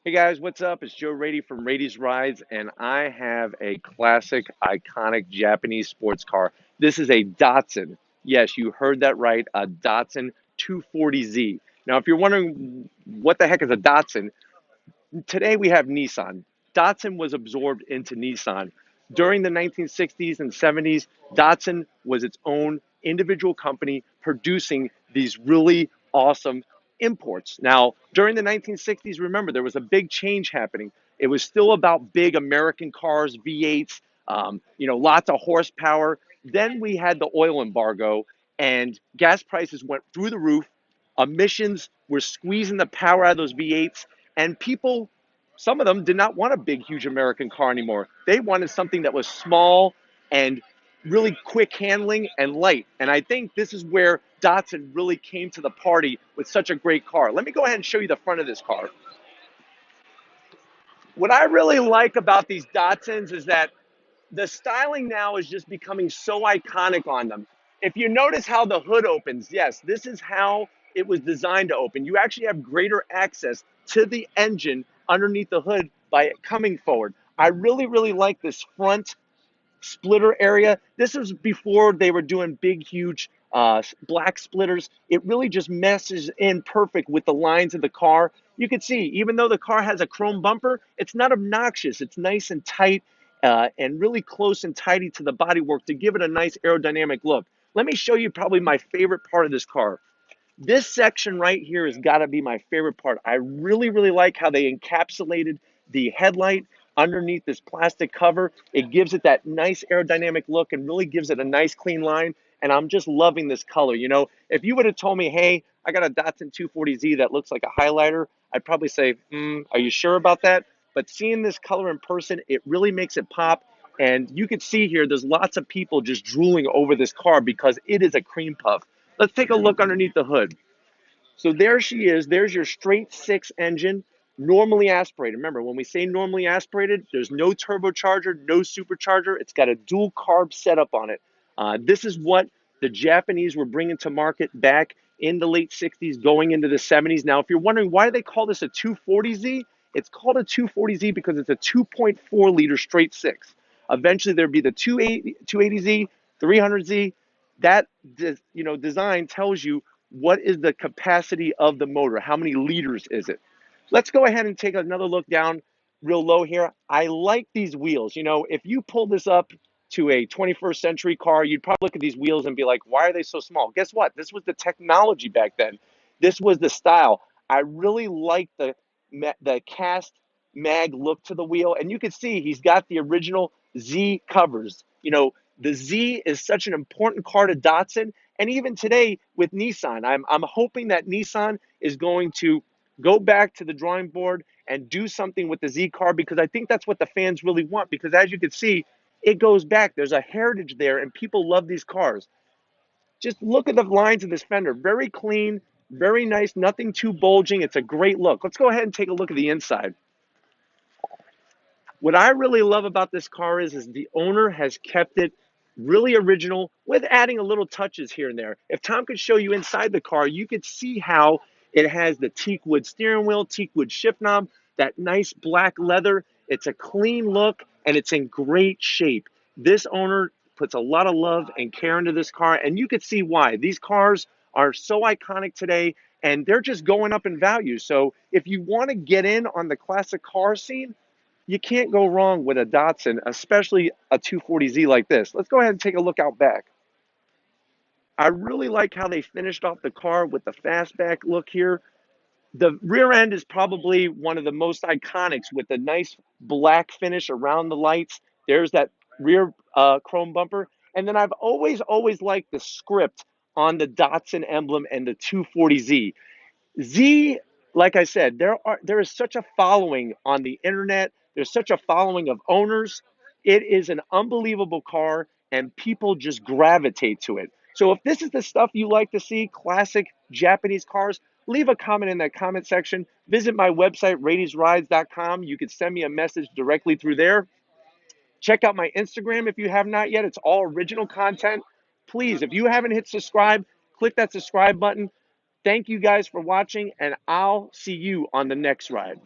Hey guys, what's up? It's Joe Raiti from Raiti's Rides, and I have a classic, iconic Japanese sports car. This is a Datsun. Yes, you heard that right, a Datsun 240Z. Now, if you're wondering what the heck is a Datsun, today we have Nissan. Datsun was absorbed into Nissan. During the 1960s and 70s, Datsun was its own individual company producing these really awesome imports. Now, during the 1960s, remember, there was a big change happening. It was still about big American cars, V8s, lots of horsepower. Then we had the oil embargo, and gas prices went through the roof. Emissions were squeezing the power out of those V8s, and people, some of them did not want a big, huge American car anymore. They wanted something that was small and really quick handling and light. And I think this is where Datsun really came to the party with such a great car. Let me go ahead and show you the front of this car. What I really like about these Datsuns is that the styling now is just becoming so iconic on them. If you notice how the hood opens, yes, this is how it was designed to open. You actually have greater access to the engine underneath the hood by it coming forward. I really, really like this front splitter area. This was before they were doing big, huge black splitters. It really just meshes in perfect with the lines of the car. You can see, even though the car has a chrome bumper, it's not obnoxious. It's nice and tight and really close and tidy to the bodywork to give it a nice aerodynamic look. Let me show you probably my favorite part of this car. This section right here has got to be my favorite part. I really, really like how they encapsulated the headlight underneath this plastic cover. It gives it that nice aerodynamic look and really gives it a nice clean line. And I'm just loving this color. You know, if you would have told me, hey, I got a Datsun 240Z that looks like a highlighter, I'd probably say, are you sure about that? But seeing this color in person, it really makes it pop. And you can see here, there's lots of people just drooling over this car because it is a cream puff. Let's take a look underneath the hood. So there she is. There's your straight six engine, normally aspirated. Remember, when we say normally aspirated, there's no turbocharger, no supercharger. It's got a dual carb setup on it. This is what the Japanese were bringing to market back in the late 60s, going into the 70s. Now, if you're wondering why they call this a 240Z, it's called a 240Z because it's a 2.4 liter straight six. Eventually, there'd be the 280Z, 300Z. That design tells you what is the capacity of the motor? How many liters is it? Let's go ahead and take another look down real low here. I like these wheels. You know, if you pull this up to a 21st century car, you'd probably look at these wheels and be like, why are they so small? Guess what? This was the technology back then. This was the style. I really like the cast mag look to the wheel. And you can see he's got the original Z covers. You know, the Z is such an important car to Datsun. And even today with Nissan, I'm hoping that Nissan is going to go back to the drawing board and do something with the Z car because I think that's what the fans really want. Because as you can see, it goes back. There's a heritage there, and people love these cars. Just look at the lines of this fender. Very clean, very nice, nothing too bulging. It's a great look. Let's go ahead and take a look at the inside. What I really love about this car is the owner has kept it really original with adding a little touches here and there. If Tom could show you inside the car, you could see how it has the teak wood steering wheel, teak wood shift knob, that nice black leather. It's a clean look and it's in great shape. This owner puts a lot of love and care into this car, and you could see why. These cars are so iconic today and they're just going up in value. So if you want to get in on the classic car scene, you can't go wrong with a Datsun, especially a 240Z like this. Let's go ahead and take a look out back. I really like how they finished off the car with the fastback look here. The rear end is probably one of the most iconics with the nice black finish around the lights. There's that rear chrome bumper. And then I've always liked the script on the Datsun emblem and the 240Z. Z, like I said, there is such a following on the internet. There's such a following of owners. It is an unbelievable car, and people just gravitate to it. So if this is the stuff you like to see, classic Japanese cars, leave a comment in that comment section. Visit my website, radiesrides.com. You can send me a message directly through there. Check out my Instagram if you have not yet. It's all original content. Please, if you haven't hit subscribe, click that subscribe button. Thank you guys for watching, and I'll see you on the next ride.